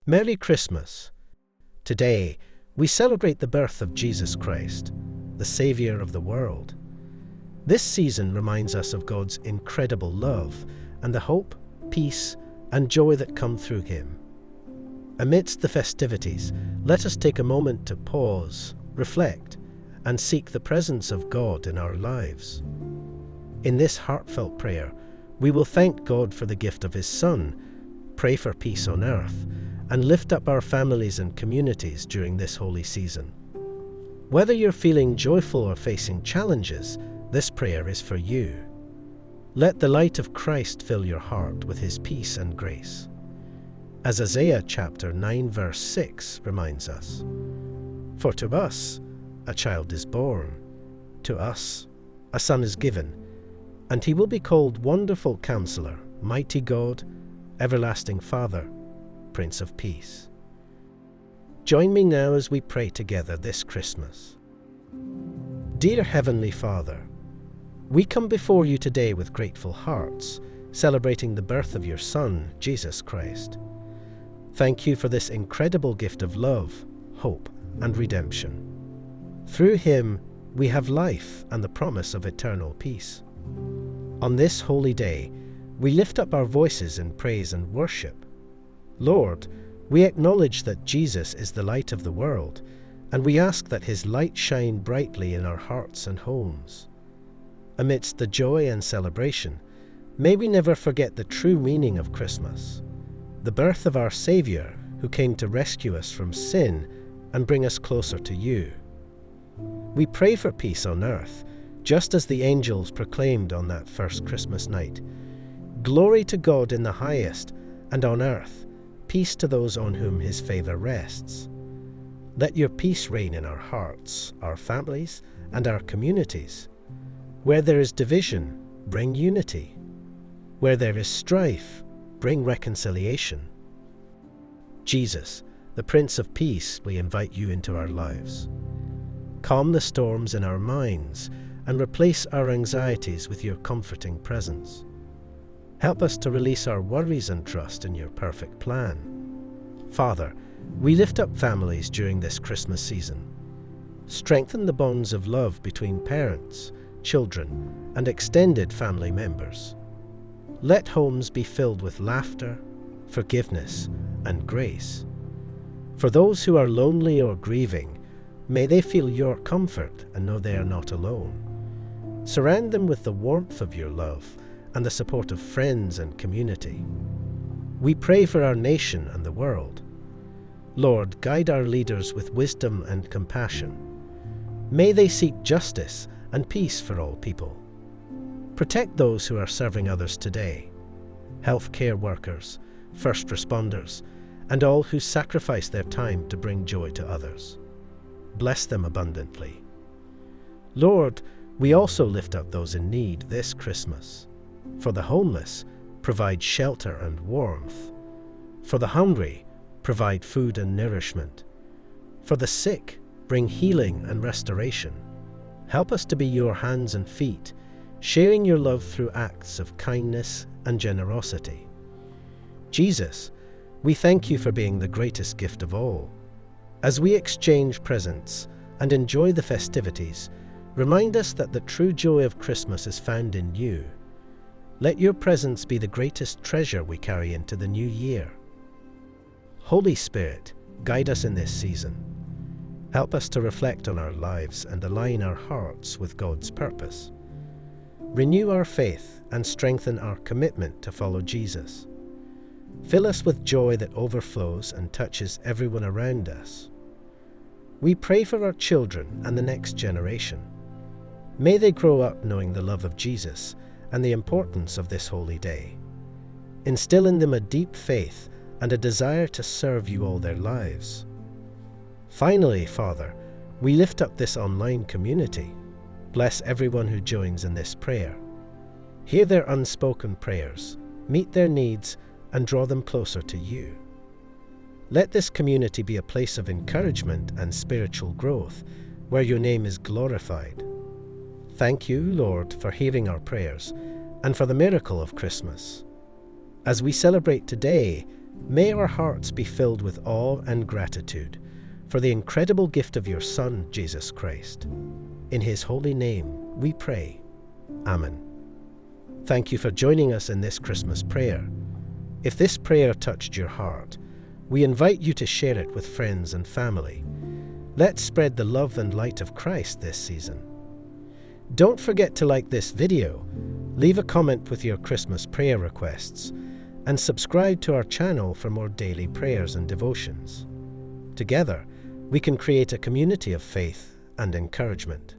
Merry Christmas! Today, we celebrate the birth of Jesus Christ, the Savior of the world. This season reminds us of God's incredible love and the hope, peace, and joy that come through Him. Amidst the festivities, let us take a moment to pause, reflect, and seek the presence of God in our lives. In this heartfelt prayer, we will thank God for the gift of His Son, pray for peace on earth, and lift up our families and communities during this holy season. Whether you're feeling joyful or facing challenges, this prayer is for you. Let the light of Christ fill your heart with His peace and grace. As Isaiah chapter 9 verse 6 reminds us, "For to us a child is born, to us a son is given, and He will be called Wonderful Counselor, Mighty God, Everlasting Father, Prince of Peace." Join me now as we pray together this Christmas. Dear Heavenly Father, we come before you today with grateful hearts, celebrating the birth of your Son, Jesus Christ. Thank you for this incredible gift of love, hope, and redemption. Through Him, we have life and the promise of eternal peace. On this holy day, we lift up our voices in praise and worship. Lord, we acknowledge that Jesus is the light of the world, and we ask that His light shine brightly in our hearts and homes. Amidst the joy and celebration, may we never forget the true meaning of Christmas, the birth of our Savior who came to rescue us from sin and bring us closer to you. We pray for peace on earth, just as the angels proclaimed on that first Christmas night. Glory to God in the highest, and on earth, peace to those on whom His favor rests. Let your peace reign in our hearts, our families, and our communities. Where there is division, bring unity. Where there is strife, bring reconciliation. Jesus, the Prince of Peace, we invite you into our lives. Calm the storms in our minds and replace our anxieties with your comforting presence. Help us to release our worries and trust in your perfect plan. Father, we lift up families during this Christmas season. Strengthen the bonds of love between parents, children, and extended family members. Let homes be filled with laughter, forgiveness, and grace. For those who are lonely or grieving, may they feel your comfort and know they are not alone. Surround them with the warmth of your love and the support of friends and community. We pray for our nation and the world. Lord, guide our leaders with wisdom and compassion. May they seek justice and peace for all people. Protect those who are serving others today, healthcare workers, first responders, and all who sacrifice their time to bring joy to others. Bless them abundantly. Lord, we also lift up those in need this Christmas. For the homeless, provide shelter and warmth. For the hungry, provide food and nourishment. For the sick, bring healing and restoration. Help us to be your hands and feet, sharing your love through acts of kindness and generosity. Jesus, we thank you for being the greatest gift of all. As we exchange presents and enjoy the festivities, remind us that the true joy of Christmas is found in you. Let your presence be the greatest treasure we carry into the new year. Holy Spirit, guide us in this season. Help us to reflect on our lives and align our hearts with God's purpose. Renew our faith and strengthen our commitment to follow Jesus. Fill us with joy that overflows and touches everyone around us. We pray for our children and the next generation. May they grow up knowing the love of Jesus and the importance of this holy day. Instill in them a deep faith and a desire to serve you all their lives. Finally, Father, we lift up this online community. Bless everyone who joins in this prayer. Hear their unspoken prayers, meet their needs, and draw them closer to you. Let this community be a place of encouragement and spiritual growth, where your name is glorified. Thank you, Lord, for hearing our prayers and for the miracle of Christmas. As we celebrate today, May our hearts be filled with awe and gratitude for the incredible gift of your Son, Jesus Christ. In his holy name, we pray. Amen. Thank you for joining us in this Christmas prayer. If this prayer touched your heart, we invite you to share it with friends and family. Let's spread the love and light of Christ this season. Don't forget to like this video, leave a comment with your Christmas prayer requests, and subscribe to our channel for more daily prayers and devotions. Together, we can create a community of faith and encouragement.